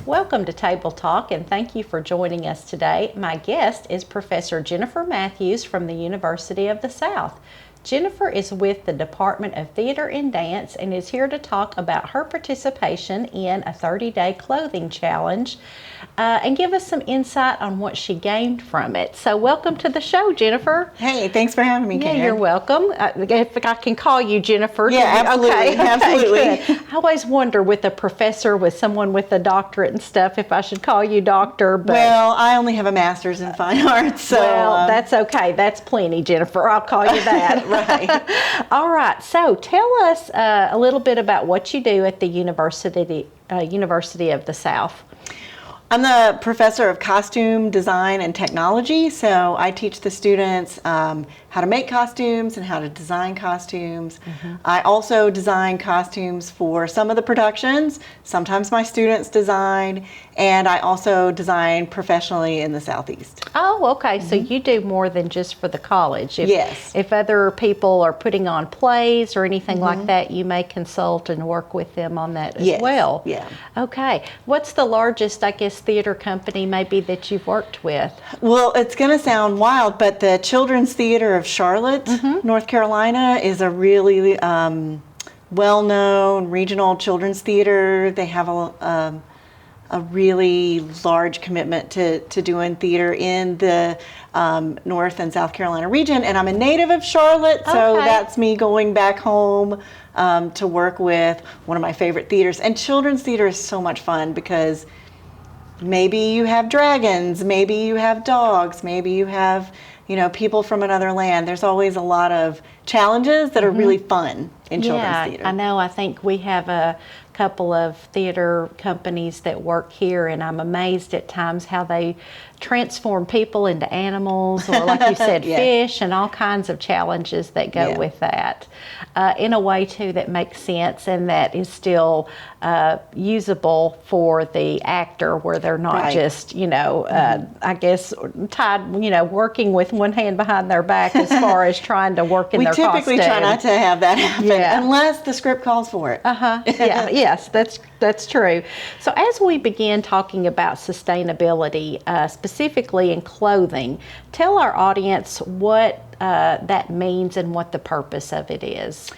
Welcome to Table Talk, and thank you for joining us today. My guest is Professor Jennifer Matthews from the University of the South. Jennifer is with the Department of Theater and Dance and is here to talk about her participation in a 30-day clothing challenge and give us some insight on what she gained from it. So welcome to the show, Jennifer. Hey, thanks for having me, Karen. Yeah, you're welcome. If I can call you Jennifer. Yeah, absolutely. Okay, absolutely. Good. I always wonder with a professor, with someone with a doctorate and stuff, if I should call you doctor. But well, I only have a master's in fine arts, so that's okay. That's plenty, Jennifer. I'll call you that. Right. All right. So tell us a little bit about what you do at the University of the South. I'm the professor of costume design and technology, so I teach the students how to make costumes and how to design costumes. Mm-hmm. I also design costumes for some of the productions. Sometimes my students design, and I also design professionally in the Southeast. Oh, okay. Mm-hmm. So you do more than just for the college. Yes. If other people are putting on plays or anything mm-hmm. like that, you may consult and work with them on that as well. Yeah. Okay. What's the largest, I guess, theater company maybe that you've worked with? Well, it's going to sound wild, but the Children's Theater of Charlotte, mm-hmm. North Carolina, is a really well-known regional children's theater. They have a really large commitment to doing theater in the North and South Carolina region, and I'm a native of Charlotte, so that's me going back home to work with one of my favorite theaters. And children's theater is so much fun because maybe you have dragons, maybe you have dogs, maybe you have, people from another land. There's always a lot of challenges that are really fun in children's theater. I know. I think we have a couple of theater companies that work here, and I'm amazed at times how they transform people into animals, or like you said, fish, and all kinds of challenges that go with that in a way too that makes sense and that is still usable for the actor, where they're not just I guess tied working with one hand behind their back as far as trying to work in their costume. We typically try not to have that happen unless the script calls for it. Yes, that's true. So as we begin talking about sustainability, specifically in clothing, tell our audience what that means and what the purpose of it is.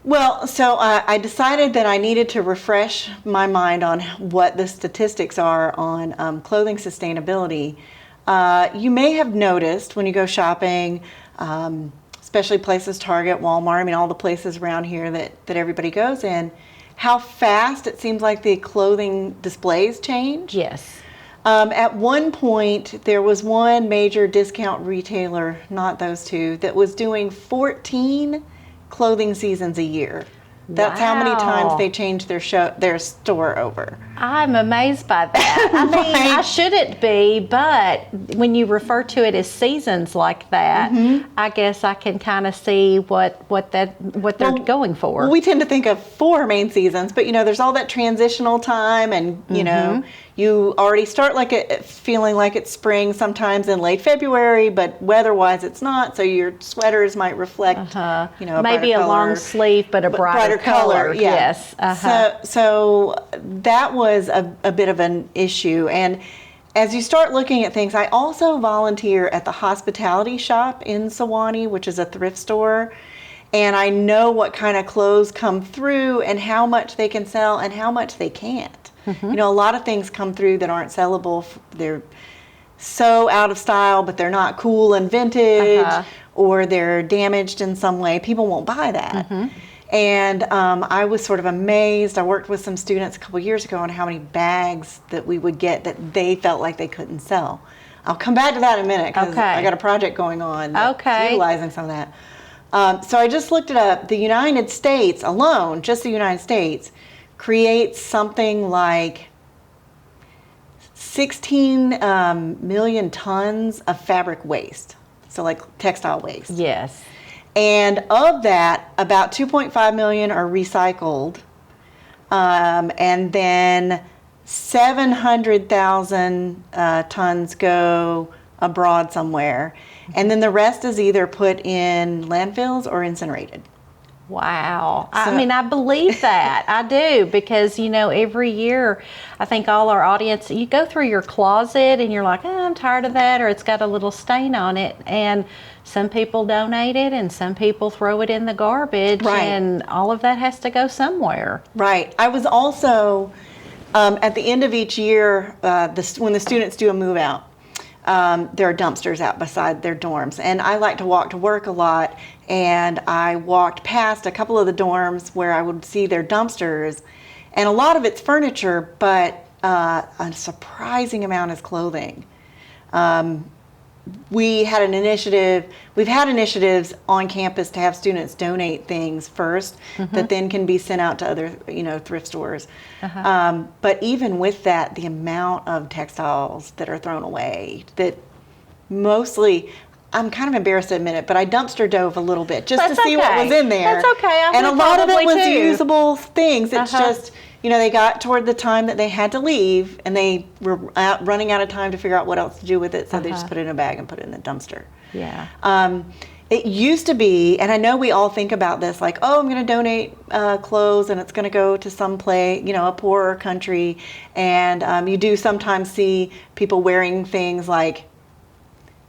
Well, so I decided that I needed to refresh my mind on what the statistics are on clothing sustainability. You may have noticed when you go shopping, especially places, Target, Walmart, all the places around here that everybody goes in, how fast it seems like the clothing displays change. Yes. At one point, there was one major discount retailer, not those two, that was doing 14 clothing seasons a year. That's how many times they changed their store over. I'm amazed by that. I shouldn't be, but when you refer to it as seasons like that, I guess I can kind of see what they're going for. Well, we tend to think of 4 main seasons, but there's all that transitional time, and you already start feeling like it's spring sometimes in late February, but weather-wise it's not. So your sweaters might reflect, maybe a long sleeve, but a brighter color. Yes. So that was a bit of an issue. And as you start looking at things, I also volunteer at the hospitality shop in Sewanee, which is a thrift store. And I know what kind of clothes come through and how much they can sell and how much they can't. A lot of things come through that aren't sellable. They're so out of style, but they're not cool and vintage, or they're damaged in some way. People won't buy that. And I was sort of amazed. I worked with some students a couple years ago on how many bags that we would get that they felt like they couldn't sell. I'll come back to that in a minute because I got a project going on that's utilizing some of that. So I just looked it up. The United States alone, just the United States, creates something like 16 million tons of fabric waste. So like textile waste. Yes. And of that, about 2.5 million are recycled. And then 700,000 tons go abroad somewhere. And then the rest is either put in landfills or incinerated. Wow. I mean, I believe that. I do, because, every year, I think all our audience, you go through your closet and you're like, I'm tired of that, or it's got a little stain on it. And some people donate it and some people throw it in the garbage. Right. And all of that has to go somewhere. Right. I was also, at the end of each year, when the students do a move out, there are dumpsters out beside their dorms. And I like to walk to work a lot. And I walked past a couple of the dorms where I would see their dumpsters. And a lot of it's furniture, but a surprising amount is clothing. We've had initiatives on campus to have students donate things first that then can be sent out to other, thrift stores. But even with that, the amount of textiles that are thrown away, that mostly, I'm kind of embarrassed to admit it, but I dumpster dove a little bit just to see what was in there. That's okay. And a lot of it was too. usable things. It's just, they got toward the time that they had to leave and they were running out of time to figure out what else to do with it. So they just put it in a bag and put it in the dumpster. Yeah. It used to be, and I know we all think about this, like, oh, I'm going to donate clothes and it's going to go to some place, a poorer country. And you do sometimes see people wearing things like,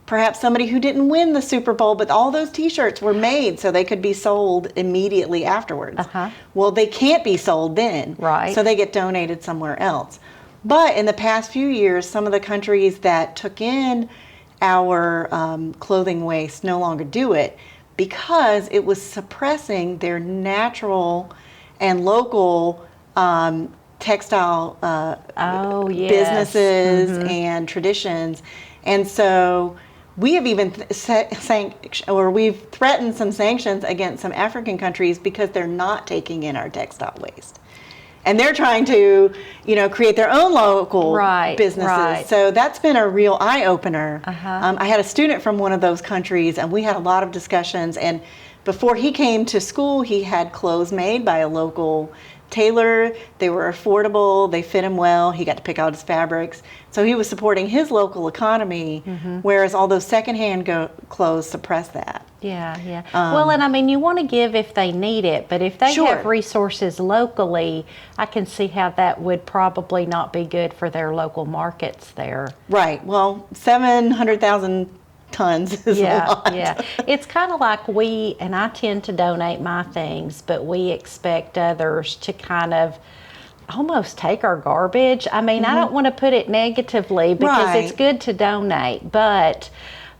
perhaps somebody who didn't win the Super Bowl, but all those T-shirts were made so they could be sold immediately afterwards. Well, they can't be sold then. Right. So they get donated somewhere else. But in the past few years, some of the countries that took in our clothing waste no longer do it because it was suppressing their natural and local textile businesses and traditions. And so we have even we've threatened some sanctions against some African countries because they're not taking in our textile waste. And they're trying to, create their own local businesses. Right. So that's been a real eye-opener. I had a student from one of those countries, and we had a lot of discussions. And before he came to school, he had clothes made by a local tailor. They were affordable. They fit him well. He got to pick out his fabrics. So he was supporting his local economy, whereas all those secondhand clothes suppress that. Yeah. Well, and I mean, you want to give if they need it, but if they have resources locally, I can see how that would probably not be good for their local markets there. Right. Well, 700,000 tons is a lot. Yeah. It's kind of like and I tend to donate my things, but we expect others to kind of almost take our garbage. I mean, I don't want to put it negatively because it's good to donate, but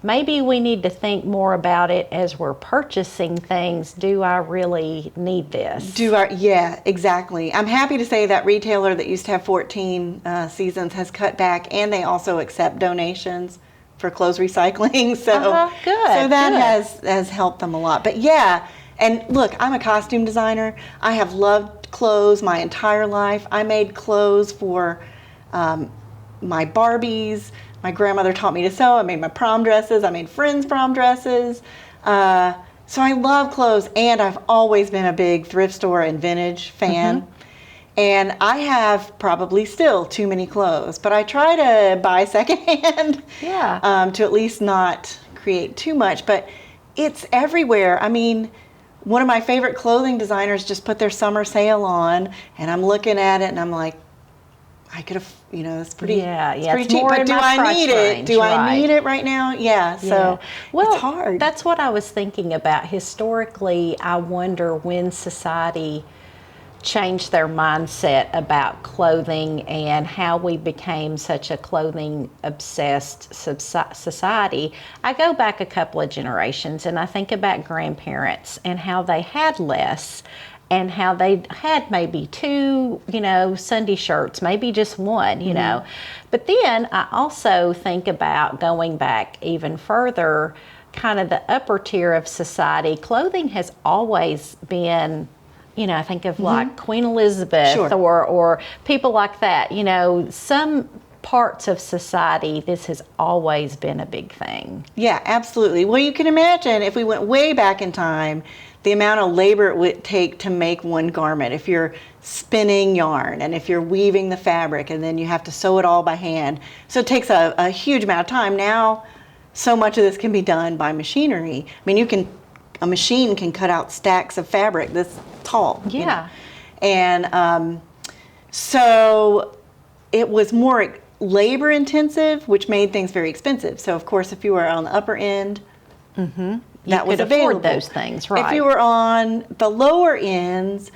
maybe we need to think more about it as we're purchasing things. Do I really need this? Yeah, exactly. I'm happy to say that retailer that used to have 14 seasons has cut back, and they also accept donations for clothes recycling. So, so that has helped them a lot. But yeah, and look, I'm a costume designer. I have loved clothes my entire life. I made clothes for my Barbies. My grandmother taught me to sew. I made my prom dresses. I made friends' prom dresses. So I love clothes, and I've always been a big thrift store and vintage fan. And I have probably still too many clothes, but I try to buy secondhand to at least not create too much. But it's everywhere. I mean, one of my favorite clothing designers just put their summer sale on, and I'm looking at it and I'm like, I could have, it's pretty, it's pretty cheap, but do I need it? Do I need it right now? Yeah, so it's hard. That's what I was thinking about. Historically, I wonder when society changed their mindset about clothing and how we became such a clothing obsessed society. I go back a couple of generations and I think about grandparents and how they had less and how they had maybe two, Sunday shirts, maybe just one, know. But then I also think about going back even further, kind of the upper tier of society. Clothing has always been, I think of like Queen Elizabeth or people like that. Some parts of society, this has always been a big thing. Yeah, absolutely. Well, you can imagine if we went way back in time, the amount of labor it would take to make one garment. If you're spinning yarn and if you're weaving the fabric and then you have to sew it all by hand. So it takes a huge amount of time. Now, so much of this can be done by machinery. I mean, a machine can cut out stacks of fabric this tall. Yeah. You know? And so it was more labor intensive, which made things very expensive. So of course, if you were on the upper end, that was available. Afford those things, right? If you were on the lower ends,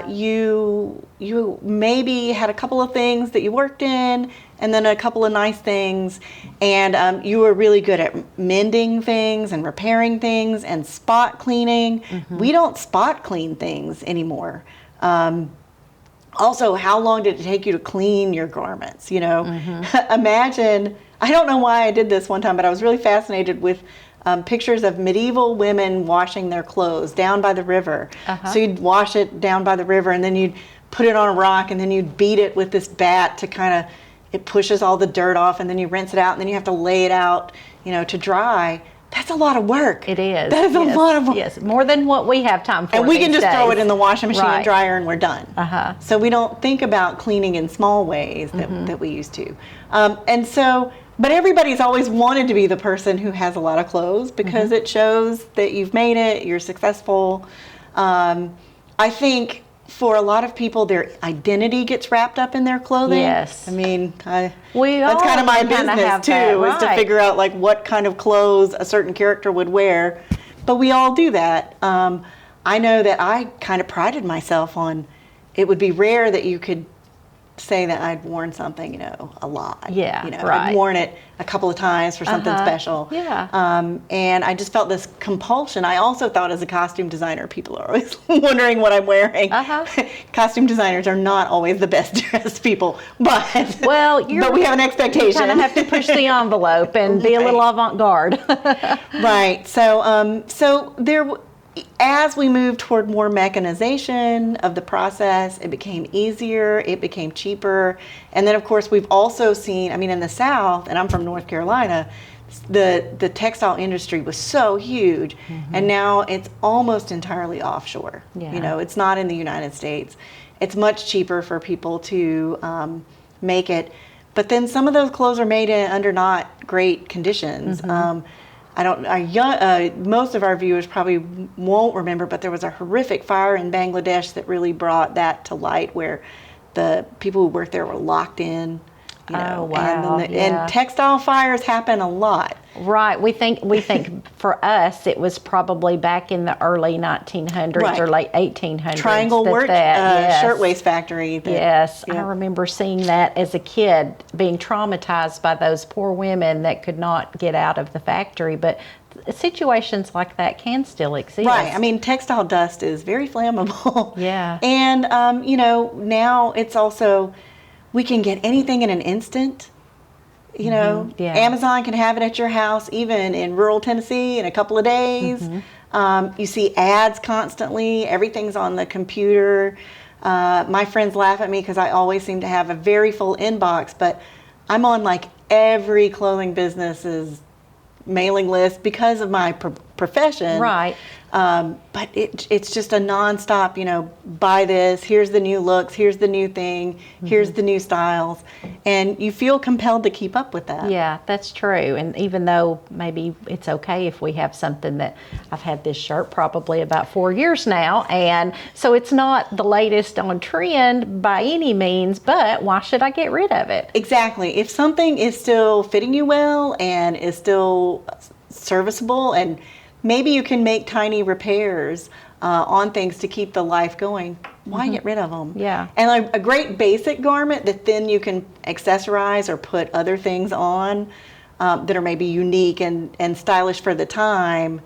you maybe had a couple of things that you worked in, and then a couple of nice things, and you were really good at mending things and repairing things and spot cleaning. We don't spot clean things anymore. Also, how long did it take you to clean your garments? You know, imagine, I don't know why I did this one time, but I was really fascinated with pictures of medieval women washing their clothes down by the river. So you'd wash it down by the river, and then you'd put it on a rock, and then you'd beat it with this bat to kind of, it pushes all the dirt off, and then you rinse it out, and then you have to lay it out, you know, to dry. That's a lot of work. It is. That is a lot of work. Yes, more than what we have time for. And we can these just throw days. it in the washing machine Right. and dryer, and we're done. So we don't think about cleaning in small ways that we used to. And so, but everybody's always wanted to be the person who has a lot of clothes because it shows that you've made it, you're successful. I think for a lot of people, their identity gets wrapped up in their clothing. Yes. I mean, that's all kind of my kinda business have too, that, is to right. figure out like what kind of clothes a certain character would wear. But we all do that. I know that I kind of prided myself on, it would be rare that you could say that I'd worn something, you know, a lot. Yeah, you know, right. I'd worn it a couple of times for something special. Yeah. And I just felt this compulsion. I also thought as a costume designer, people are always wondering what I'm wearing. Costume designers are not always the best dressed people, but well, but we have an expectation. You kind of have to push the envelope and be a little avant-garde. Right. So there, as we moved toward more mechanization of the process, it became easier, it became cheaper. And then of course we've also seen, I mean, in the South, and I'm from North Carolina, the textile industry was so huge, and now it's almost entirely offshore. Yeah. You know, it's not in the United States. It's much cheaper for people to make it. But then some of those clothes are made under not great conditions. Most of our viewers probably won't remember, but there was a horrific fire in Bangladesh that really brought that to light, where the people who worked there were locked in. You know, Oh, wow. And textile fires happen a lot. Right. We think for us it was probably back in the early 1900s Right. or late 1800s. Triangle work, yes. shirtwaist factory. Yes, yeah. I remember seeing that as a kid, being traumatized by those poor women that could not get out of the factory. But situations like that can still exist. Right. I mean, textile dust is very flammable. Yeah. And, you know, now it's also, we can get anything in an instant. You know, Yeah. Amazon can have it at your house, even in rural Tennessee, in a couple of days. You see ads constantly. Everything's on the computer. My friends laugh at me because I always seem to have a very full inbox, but I'm on like every clothing business's mailing list because of my profession. Right. But it's just a nonstop, you know, buy this, here's the new looks, here's the new thing, here's the new styles. And you feel compelled to keep up with that. Yeah, that's true. And even though maybe it's okay if we have something that, I've had this shirt probably about 4 years now, and so it's not the latest on trend by any means, but why should I get rid of it? Exactly. If something is still fitting you well and is still serviceable, and maybe you can make tiny repairs on things to keep the life going, why get rid of them? Yeah. And a great basic garment that then you can accessorize or put other things on that are maybe unique and stylish for the time,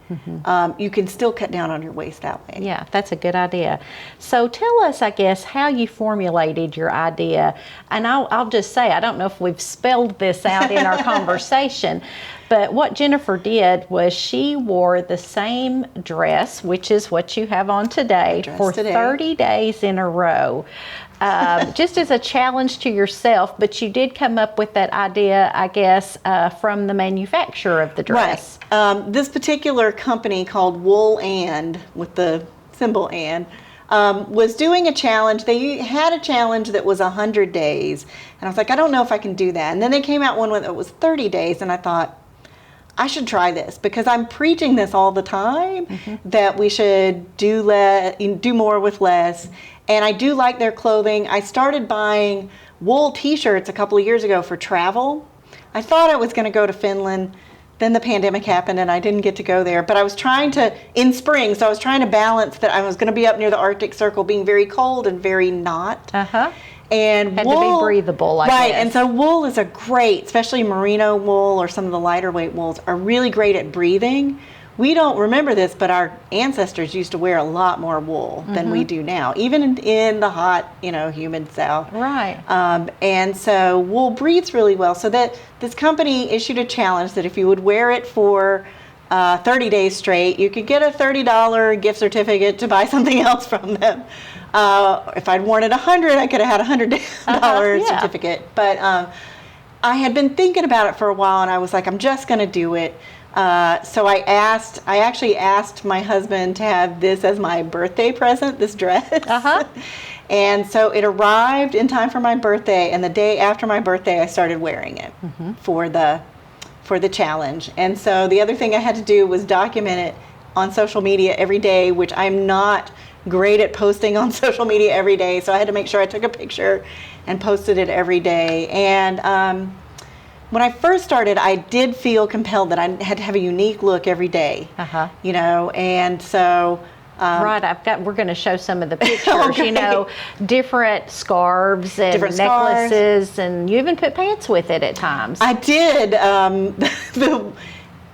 you can still cut down on your waste that way. Yeah, that's a good idea. So tell us, I guess, how you formulated your idea. And I'll just say, I don't know if we've spelled this out in our conversation, but what Jennifer did was she wore the same dress, which is what you have on today, for 30 days in a row. just as a challenge to yourself, but you did come up with that idea, I guess, from the manufacturer of the dress. Right. This particular company called Wool And, with the symbol and, was doing a challenge. They had a challenge that was 100 days. And I was like, I don't know if I can do that. And then they came out one that was 30 days. And I thought, I should try this, because I'm preaching this all the time, that we should do more with less. And I do like their clothing. I started buying wool t-shirts a couple of years ago for travel. I thought I was going to go to Finland. Then the pandemic happened and I didn't get to go there. But I was trying to, in spring, so I was trying to balance that I was going to be up near the Arctic Circle being very cold and very not. And had wool, to be breathable, I right? guess. And so wool is a great, especially merino wool or some of the lighter weight wools are really great at breathing. We don't remember this, but our ancestors used to wear a lot more wool than we do now, even in the hot, humid South. Right. And so wool breathes really well. So that this company issued a challenge that if you would wear it for 30 days straight, you could get a $30 gift certificate to buy something else from them. If I'd worn it 100, I could have had a $100 certificate. But I had been thinking about it for a while, and I was like, I'm just going to do it. So I actually asked my husband to have this as my birthday present, this dress. And so it arrived in time for my birthday, and the day after my birthday, I started wearing it for the challenge. And so the other thing I had to do was document it on social media every day, which I'm not great at posting on social media every day. So I had to make sure I took a picture and posted it every day. And when I first started, I did feel compelled that I had to have a unique look every day, and so. Right, we're going to show some of the pictures, different scarves and different necklaces, and you even put pants with it at times. I did.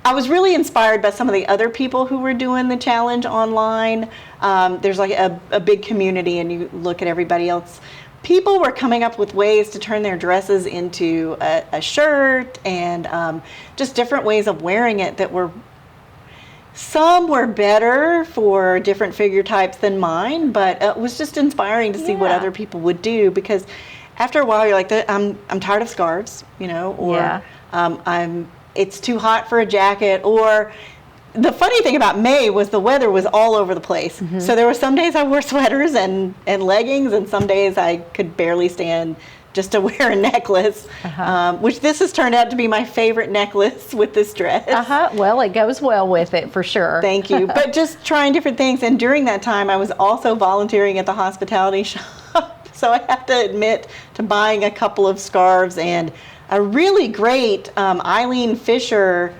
I was really inspired by some of the other people who were doing the challenge online. There's like a big community, and you look at everybody else. People were coming up with ways to turn their dresses into a shirt, and just different ways of wearing it that were, some were better for different figure types than mine, but it was just inspiring to see what other people would do, because after a while you're like, I'm tired of scarves, or it's too hot for a jacket. Or the funny thing about May was the weather was all over the place. So there were some days I wore sweaters and leggings, and some days I could barely stand just to wear a necklace, which this has turned out to be my favorite necklace with this dress. Well, it goes well with it for sure. Thank you. But just trying different things. And during that time, I was also volunteering at the hospitality shop. So I have to admit to buying a couple of scarves and a really great Eileen Fisher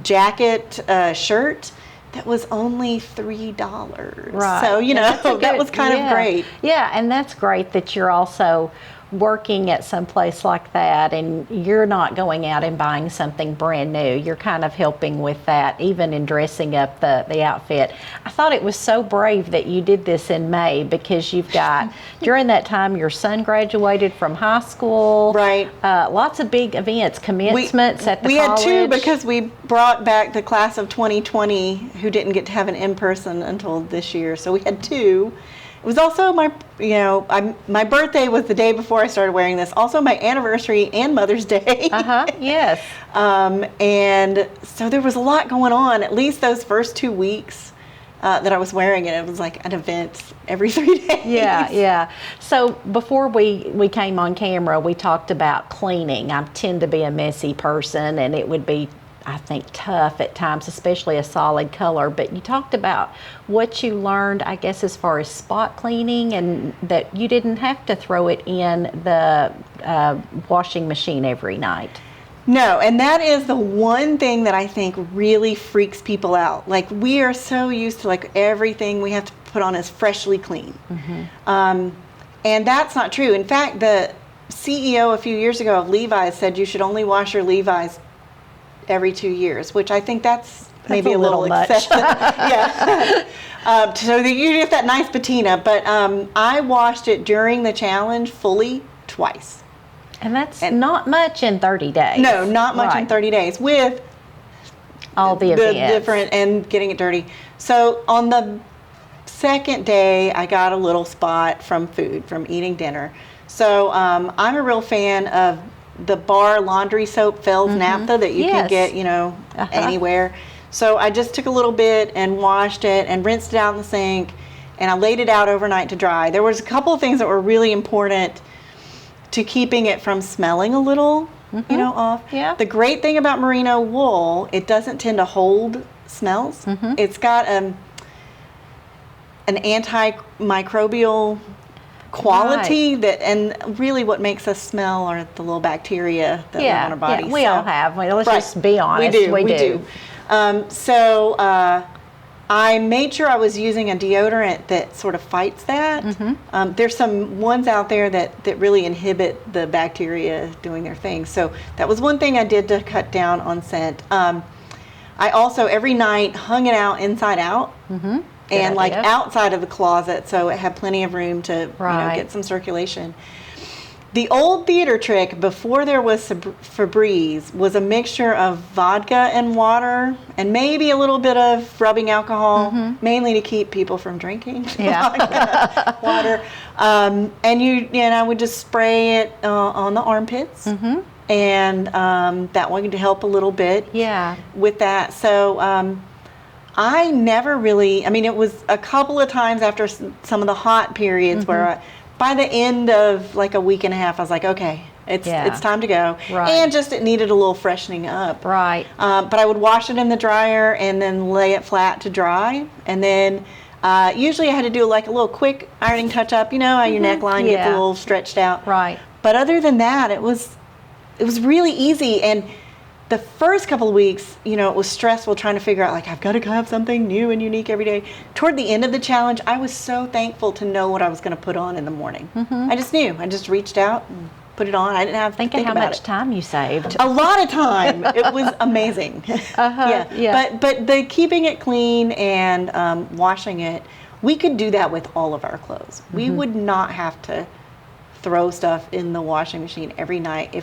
jacket shirt that was only $3. Right. So, that was kind of great. Yeah, and that's great that you're also working at some place like that, and you're not going out and buying something brand new. You're kind of helping with that, even in dressing up the outfit. I thought it was so brave that you did this in May, because you've got, during that time, your son graduated from high school. Right. Lots of big events, commencements at the college. We had two, because we brought back the class of 2020 who didn't get to have an in-person until this year. So we had two. It was also my birthday was the day before I started wearing this. Also my anniversary and Mother's Day. Yes. And so there was a lot going on, at least those first 2 weeks that I was wearing it. It was like an event every 3 days. Yeah. So before we came on camera, we talked about cleaning. I tend to be a messy person, and it would be, I think, tough at times, especially a solid color. But you talked about what you learned, I guess, as far as spot cleaning, and that you didn't have to throw it in the washing machine every night. No, and that is the one thing that I think really freaks people out. Like, we are so used to, like, everything we have to put on is freshly clean. And that's not true. In fact, the CEO a few years ago of Levi's said you should only wash your Levi's every 2 years, which I think that's maybe a little excessive. So that you get that nice patina. But I washed it during the challenge fully twice. And that's not much in 30 days. No, not much in 30 days with all the events. different and getting it dirty. So on the second day, I got a little spot from eating dinner. So I'm a real fan of the bar laundry soap, Fels Naphtha, that you can get, anywhere. So I just took a little bit and washed it and rinsed it out in the sink, and I laid it out overnight to dry. There was a couple of things that were really important to keeping it from smelling a little, off. Yeah. The great thing about merino wool, it doesn't tend to hold smells. It's got an antimicrobial quality and really what makes us smell are the little bacteria that live on our bodies. Yeah, we all have. Let's just be honest. We do. So I made sure I was using a deodorant that sort of fights that. There's some ones out there that really inhibit the bacteria doing their thing. So that was one thing I did to cut down on scent. I also every night hung it out inside out. And like outside of the closet, so it had plenty of room to get some circulation. The old theater trick before there was Febreze was a mixture of vodka and water, and maybe a little bit of rubbing alcohol, mainly to keep people from drinking vodka, water. And I would just spray it on the armpits, and that one could help a little bit. With that, so. I never really, it was a couple of times after some of the hot periods where by the end of like a week and a half, I was like, okay, it's time to go. And just it needed a little freshening up. But I would wash it in the dryer and then lay it flat to dry. And then usually I had to do like a little quick ironing touch up, how your neckline gets a little stretched out. But other than that, it was really easy. And the first couple of weeks, it was stressful trying to figure out, like, I've got to have something new and unique every day. Toward the end of the challenge, I was so thankful to know what I was going to put on in the morning. I just knew. I just reached out and put it on. I didn't have to think about it. Think how much time you saved. A lot of time. It was amazing. But the keeping it clean and washing it, we could do that with all of our clothes. We would not have to throw stuff in the washing machine every night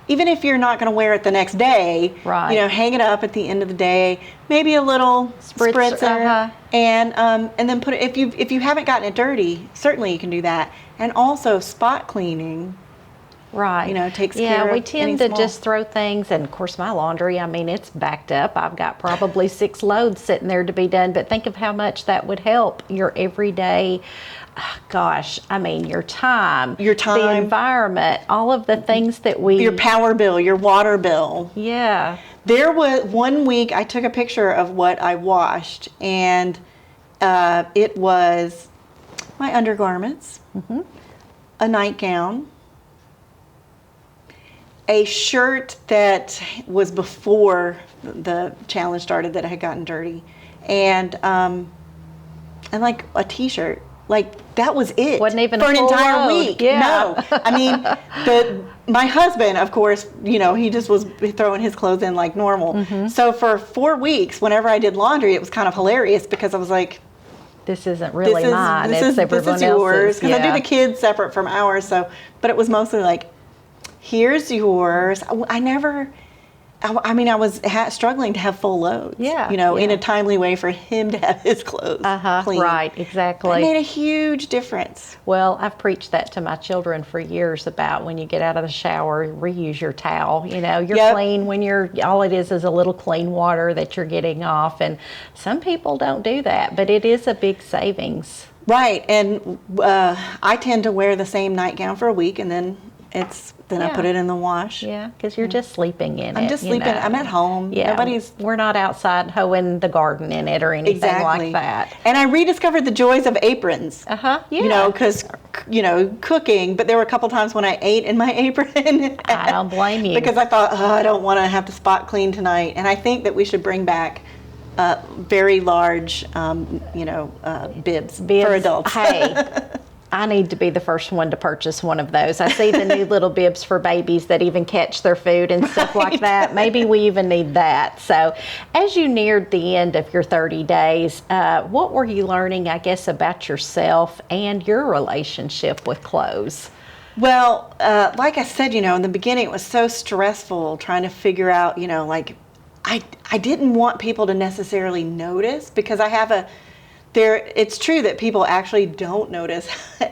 even if you're not going to wear it the next day, hang it up at the end of the day, maybe a little spritzer, and then put it. If you haven't gotten it dirty, certainly you can do that. And also spot cleaning, takes care of. We tend to just throw things, and of course my laundry, it's backed up. I've got probably 6 loads sitting there to be done. But think of how much that would help your everyday. Your time, the environment, all of the things that your power bill, your water bill. There was one week I took a picture of what I washed, and it was my undergarments, a nightgown, a shirt that was before the challenge started that had gotten dirty, and like a t-shirt. Like, that was it. Wasn't even for an entire load. week. No. My husband, of course, he just was throwing his clothes in like normal. So for 4 weeks, whenever I did laundry, it was kind of hilarious because I was like, this isn't really mine. It's everyone else's. Yours. Because I do the kids separate from ours. But it was mostly like, here's yours. I was struggling to have full loads. In a timely way for him to have his clothes clean. Right, exactly. It made a huge difference. Well, I've preached that to my children for years about when you get out of the shower, reuse your towel. You're clean when all it is a little clean water that you're getting off. And some people don't do that, but it is a big savings. Right, and I tend to wear the same nightgown for a week, and then I put it in the wash. Yeah, because you're just sleeping in it. I'm just sleeping. I'm at home. Yeah, we're not outside hoeing the garden in it or anything like that. And I rediscovered the joys of aprons. Yeah. Because cooking, but there were a couple times when I ate in my apron. I don't blame you. Because I thought, I don't want to have to spot clean tonight. And I think that we should bring back very large, bibs for adults. Hey. I need to be the first one to purchase one of those. I see the new little bibs for babies that even catch their food and stuff like that. Maybe we even need that. So as you neared the end of your 30 days, what were you learning, I guess, about yourself and your relationship with clothes? Well, like I said, in the beginning, it was so stressful trying to figure out, I didn't want people to necessarily notice because I have it's true that people actually don't notice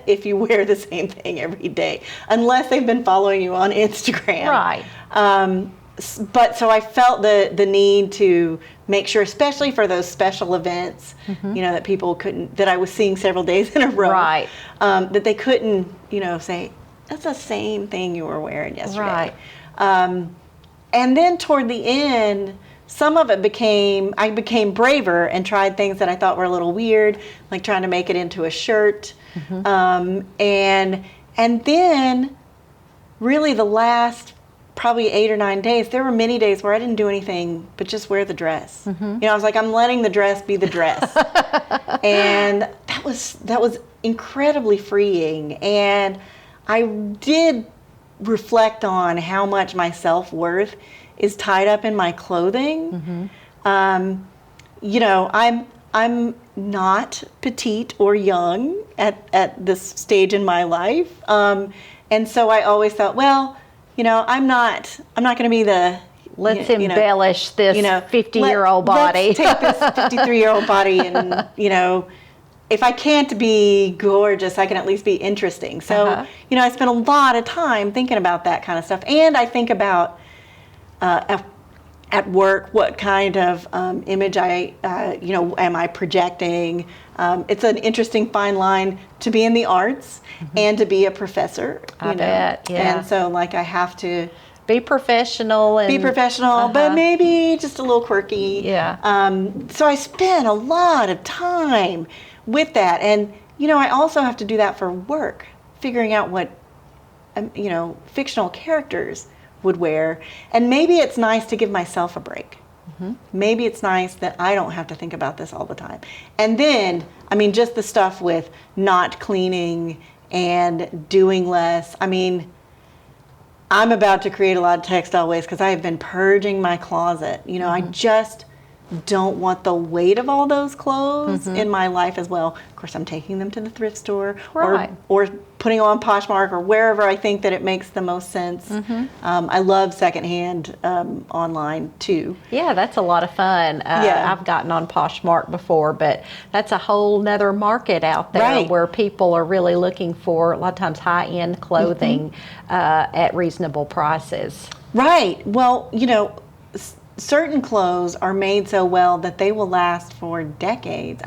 if you wear the same thing every day, unless they've been following you on Instagram. Right. But so I felt the need to make sure, especially for those special events, that people couldn't, that I was seeing several days in a row, Right. That they couldn't, say, that's the same thing you were wearing yesterday. Right. And then toward the end, some of it I became braver and tried things that I thought were a little weird, like trying to make it into a shirt. And then really the last probably 8 or 9 days, there were many days where I didn't do anything but just wear the dress. I was like, I'm letting the dress be the dress. And that was incredibly freeing. And I did reflect on how much my self-worth is tied up in my clothing. I'm not petite or young at this stage in my life. And so I always thought, well, I'm not going to be the Let's embellish this 50-year-old body. Let's take this 53-year-old body and, if I can't be gorgeous, I can at least be interesting. So, I spent a lot of time thinking about that kind of stuff. And I think about at work, what kind of image am I projecting? It's an interesting fine line to be in the arts and to be a professor. I bet, yeah. And so, I have to be professional, but maybe just a little quirky. Yeah. So I spent a lot of time with that, and I also have to do that for work, figuring out what fictional characters would wear, and maybe it's nice to give myself a break. Maybe it's nice that I don't have to think about this all the time. And then, just the stuff with not cleaning and doing less. I'm about to create a lot of textile waste because I have been purging my closet. I just don't want the weight of all those clothes in my life as well. Of course, I'm taking them to the thrift store, or putting on Poshmark or wherever I think that it makes the most sense. I love secondhand online too. Yeah, that's a lot of fun. I've gotten on Poshmark before, but that's a whole nother market out there where people are really looking for, a lot of times, high-end clothing at reasonable prices. Right. Well, certain clothes are made so well that they will last for decades.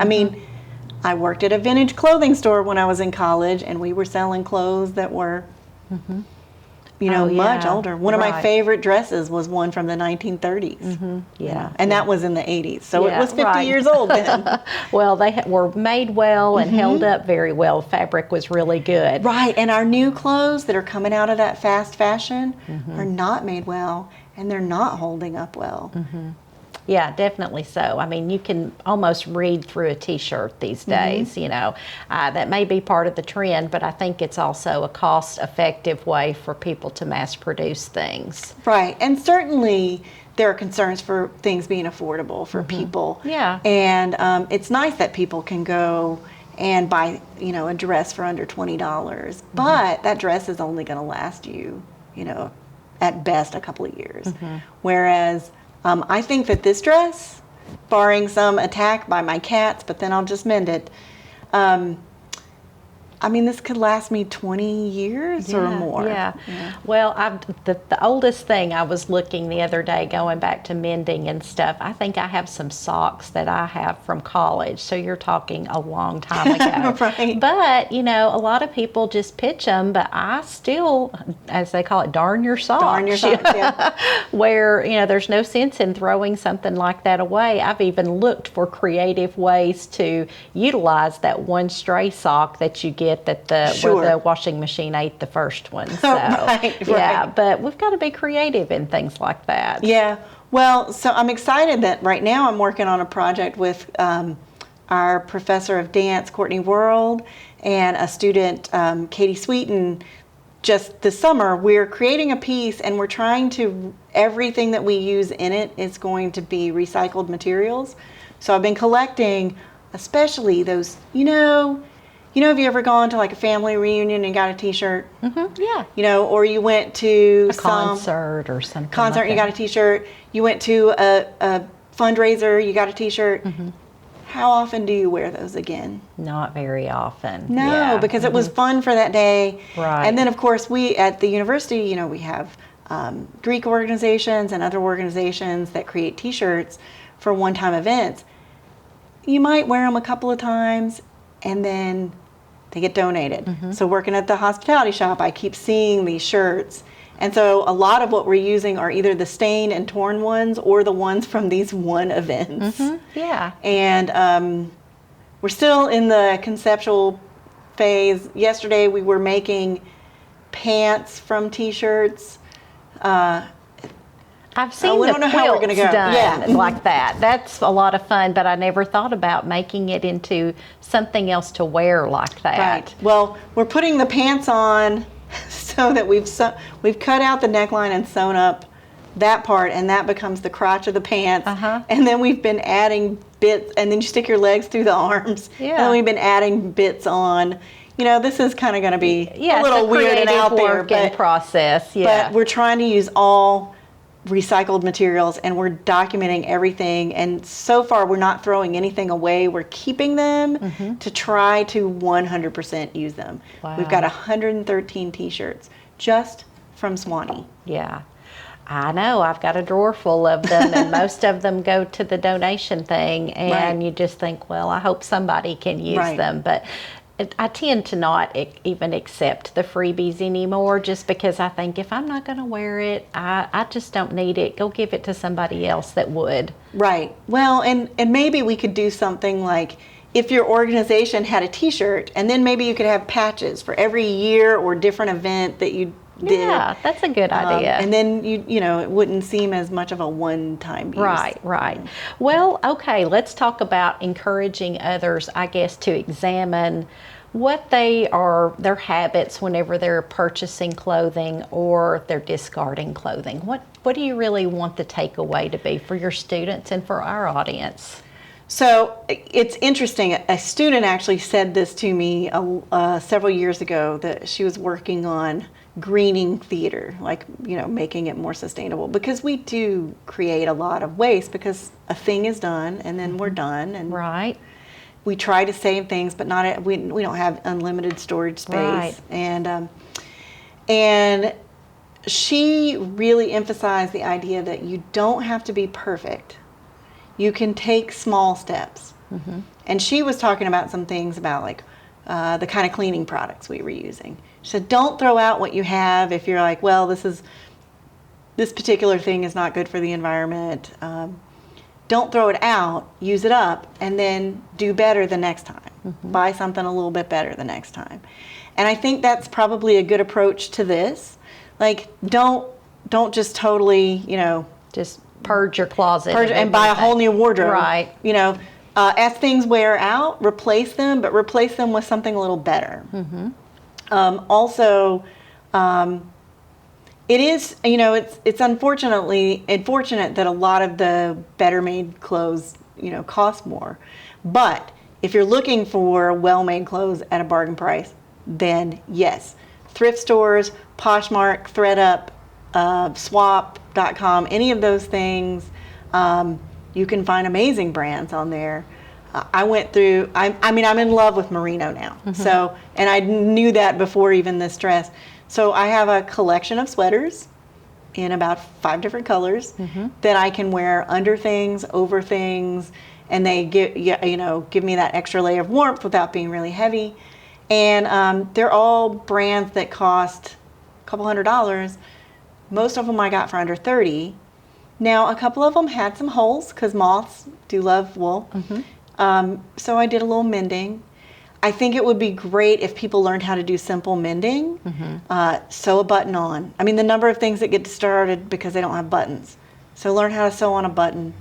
I worked at a vintage clothing store when I was in college, and we were selling clothes that were, much older. One of my favorite dresses was one from the 1930s. And that was in the 80s. So it was 50 years old then. Well, they were made well and held up very well. Fabric was really good. Right. And our new clothes that are coming out of that fast fashion are not made well, and they're not holding up well. Yeah, definitely so. You can almost read through a T-shirt these days, That may be part of the trend, but I think it's also a cost-effective way for people to mass-produce things. Right, and certainly there are concerns for things being affordable for people. Yeah. And it's nice that people can go and buy, a dress for under $20, but that dress is only going to last you, at best a couple of years. Whereas I think that this dress, barring some attack by my cats, but then I'll just mend it, this could last me 20 years or more. Yeah. Well, the oldest thing I was looking the other day, going back to mending and stuff, I think I have some socks that I have from college. So you're talking a long time ago. Right. But, a lot of people just pitch them, but I still, as they call it, darn your socks. Darn your socks, yeah. Where, there's no sense in throwing something like that away. I've even looked for creative ways to utilize that one stray sock that you get where the washing machine ate the first one. So, yeah, but we've got to be creative in things like that. Yeah. Well, so I'm excited that right now I'm working on a project with our professor of dance, Courtney World, and a student, Katie Sweeten. Just this summer, we're creating a piece, and we're trying to, everything that we use in it is going to be recycled materials. So I've been collecting, especially those, have you ever gone to like a family reunion and got a T-shirt? Yeah. Or you went to a concert or something. Concert, you got a T-shirt. You went to a fundraiser, you got a T-shirt. how often do you wear those again? Not very often. No, Yeah. because it was fun for that day. Right. And then, of course, we at the university, you know, we have Greek organizations and other organizations that create T-shirts for one-time events. You might wear them a couple of times, and then they get donated. So working at the hospitality shop, I keep seeing these shirts. And so a lot of what we're using are either the stained and torn ones or the ones from these one events. Yeah. And we're still in the conceptual phase. Yesterday we were making pants from T-shirts. I've seen we the don't know how we're quilts gonna go. done Yeah. like that. That's a lot of fun, but I never thought about making it into something else to wear like that. Right. Well, we're putting the pants on so that we've cut out the neckline and sewn up that part, and that becomes the crotch of the pants. And then we've been adding bits, and then you stick your legs through the arms. Yeah. And then we've been adding bits on. You know, this is kind of going to be a little weird and out there, but process. Yeah. But we're trying to use all recycled materials, and we're documenting everything, and so far we're not throwing anything away. We're keeping them to try to 100% use them. Wow. We've got 113 T-shirts just from Swanee. Yeah. I know. I've got a drawer full of them, and most of them go to the donation thing, and you just think, well, I hope somebody can use them. But I tend to not even accept the freebies anymore, just because I think if I'm not going to wear it, I just don't need it. Go give it to somebody else that would. Right. Well, and maybe we could do something like, if your organization had a T-shirt, and then maybe you could have patches for every year or different event that you did. Yeah, that's a good idea. And then you know, it wouldn't seem as much of a one-time use. Right. Well, okay, let's talk about encouraging others, I guess, to examine what their habits whenever they're purchasing clothing or they're discarding clothing. What do you really want the takeaway to be for your students and for our audience? So it's interesting. A student actually said this to me several years ago, that she was working on greening theater, like, you know, making it more sustainable, because we do create a lot of waste, because a thing is done and then we're done, and we try to save things, but not we don't have unlimited storage space. And she really emphasized the idea that you don't have to be perfect. You can take small steps. And she was talking about some things about, like, the kind of cleaning products we were using. She said, don't throw out what you have if you're like, well, this particular thing is not good for the environment. Don't throw it out, use it up, and then do better the next time. Buy something a little bit better the next time. And I think that's probably a good approach to this. Like, don't just totally, you know, just purge your closet and buy a whole new wardrobe. Right. You know, as things wear out, replace them, but replace them with something a little better. Also, it is, you know, it's unfortunate that a lot of the better made clothes, you know, cost more. But if you're looking for well-made clothes at a bargain price, then yes, thrift stores, Poshmark, ThredUp, Swap.com, any of those things, you can find amazing brands on there. I went through, I mean, I'm in love with merino now. So, and I knew that before even this dress. So I have a collection of sweaters in about 5 different colors that I can wear under things, over things, and they give me that extra layer of warmth without being really heavy. And they're all brands that cost a couple $100. Most of them I got for under $30. Now, a couple of them had some holes, because moths do love wool. So I did a little mending. I think it would be great if people learned how to do simple mending. Sew a button on. I mean, the number of things that get started because they don't have buttons. So learn how to sew on a button.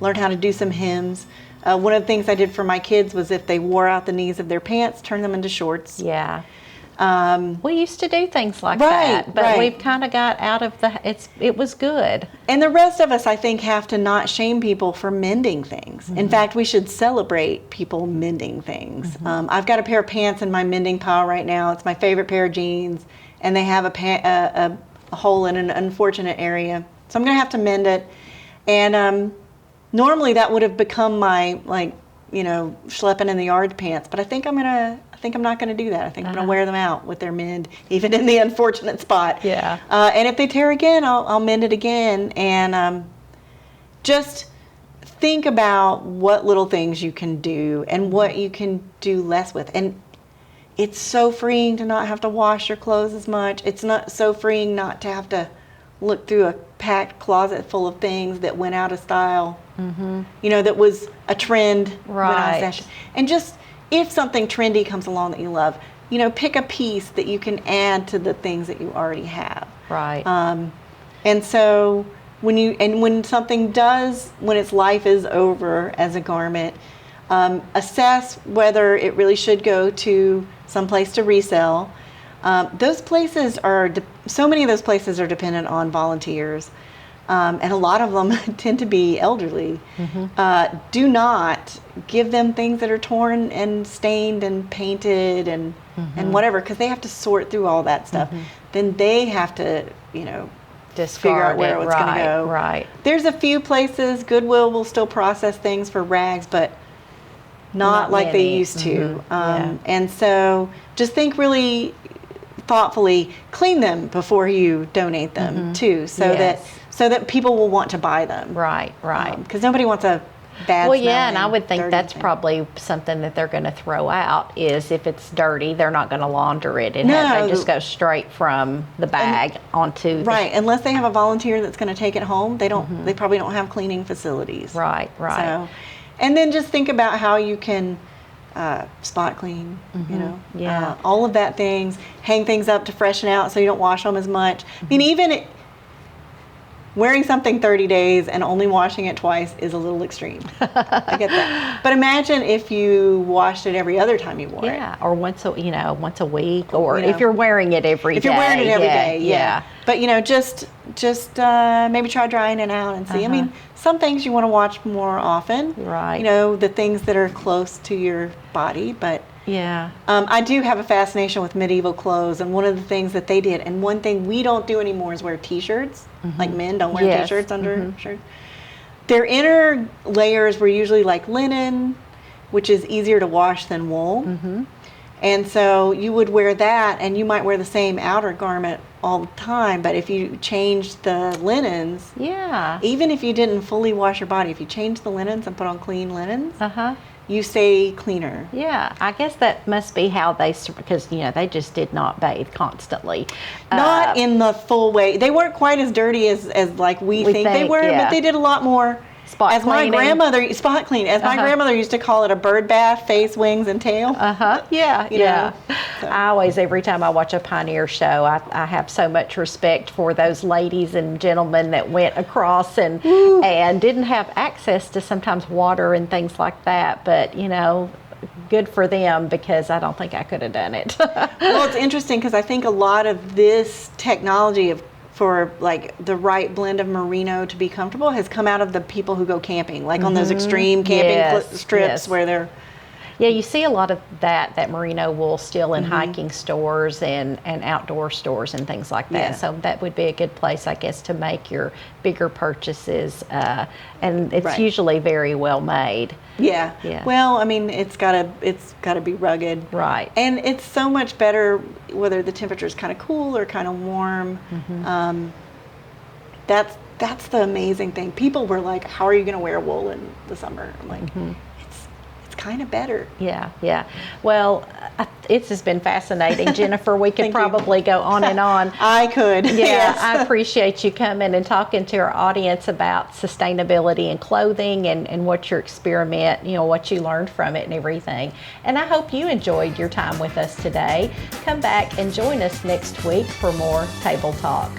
Learn how to do some hems. One of the things I did for my kids was, if they wore out the knees of their pants, turn them into shorts. Yeah. We used to do things like that, but we've kind of got out of it was good. And the rest of us, I think, have to not shame people for mending things. In fact, we should celebrate people mending things. I've got a pair of pants in my mending pile right now. It's my favorite pair of jeans, and they have a hole in an unfortunate area. So I'm going to have to mend it. And normally that would have become my, like, schlepping in the yard pants. But I think I'm not gonna do that. I think I'm gonna wear them out with their mend, even in the unfortunate spot. Yeah. And if they tear again, I'll mend it again. And just think about what little things you can do and what you can do less with. And it's so freeing to not have to wash your clothes as much. It's not so freeing not to have to look through a packed closet full of things that went out of style. That was a trend. Went out of fashion. And just, if something trendy comes along that you love, pick a piece that you can add to the things that you already have. Right. And so when its life is over as a garment, assess whether it really should go to some place to resell. Those places so many of those places are dependent on volunteers. And a lot of them tend to be elderly. Do not give them things that are torn and stained and painted and whatever, because they have to sort through all that stuff. Then they have to, figure out where it's going to go. Right. There's a few places, Goodwill will still process things for rags, but not like many. They used to. And so just think really thoughtfully, clean them before you donate them too, so that people will want to buy them. Right. Because nobody wants a bad Well, yeah, and I would think that's thing. probably something that they're going to throw out. Is if it's dirty, they're not going to launder it. They just go straight from the bag onto unless they have a volunteer that's going to take it home. They don't. They probably don't have cleaning facilities. Right. So, and then just think about how you can spot clean. All of that things. Hang things up to freshen out so you don't wash them as much. I mean, even wearing something 30 days and only washing it twice is a little extreme. I get that. But imagine if you washed it every other time you wore it. Yeah, or once a week, or if you're wearing it every day. If you're wearing it every day, yeah. But just maybe try drying it out and see. I mean, some things you want to watch more often. Right. The things that are close to your body, but yeah. I do have a fascination with medieval clothes, and one of the things that they did, and one thing we don't do anymore, is wear T-shirts. Like men don't wear T-shirts under shirts. Their inner layers were usually like linen, which is easier to wash than wool. And so you would wear that, and you might wear the same outer garment all the time, but if you changed the linens, even if you didn't fully wash your body, if you changed the linens and put on clean linens, you stay cleaner. Yeah, I guess that must be how because they just did not bathe constantly. Not in the full way. They weren't quite as dirty as like we think they were, but they did a lot more. Spot cleaning. My grandmother used to call it a bird bath, face, wings, and tail. Yeah. So. I always, every time I watch a Pioneer show, I have so much respect for those ladies and gentlemen that went across and didn't have access to sometimes water and things like that. But good for them, because I don't think I could have done it. Well, it's interesting because I think a lot of this technology for like the right blend of merino to be comfortable has come out of the people who go camping, like on those extreme camping strips where they're. Yeah, you see a lot of that merino wool still in hiking stores and outdoor stores and things like that. Yeah. So that would be a good place, I guess, to make your bigger purchases. And it's usually very well made. Yeah. Well, I mean, it's gotta be rugged. Right. And it's so much better whether the temperature is kind of cool or kind of warm. That's the amazing thing. People were like, "How are you going to wear wool in the summer?" I'm like, it's kind of better. Yeah. Well, it's just been fascinating, Jennifer. We could probably go on and on. I could. Yeah, yes. I appreciate you coming and talking to our audience about sustainability in clothing and what your experiment, what you learned from it and everything. And I hope you enjoyed your time with us today. Come back and join us next week for more Table Talk.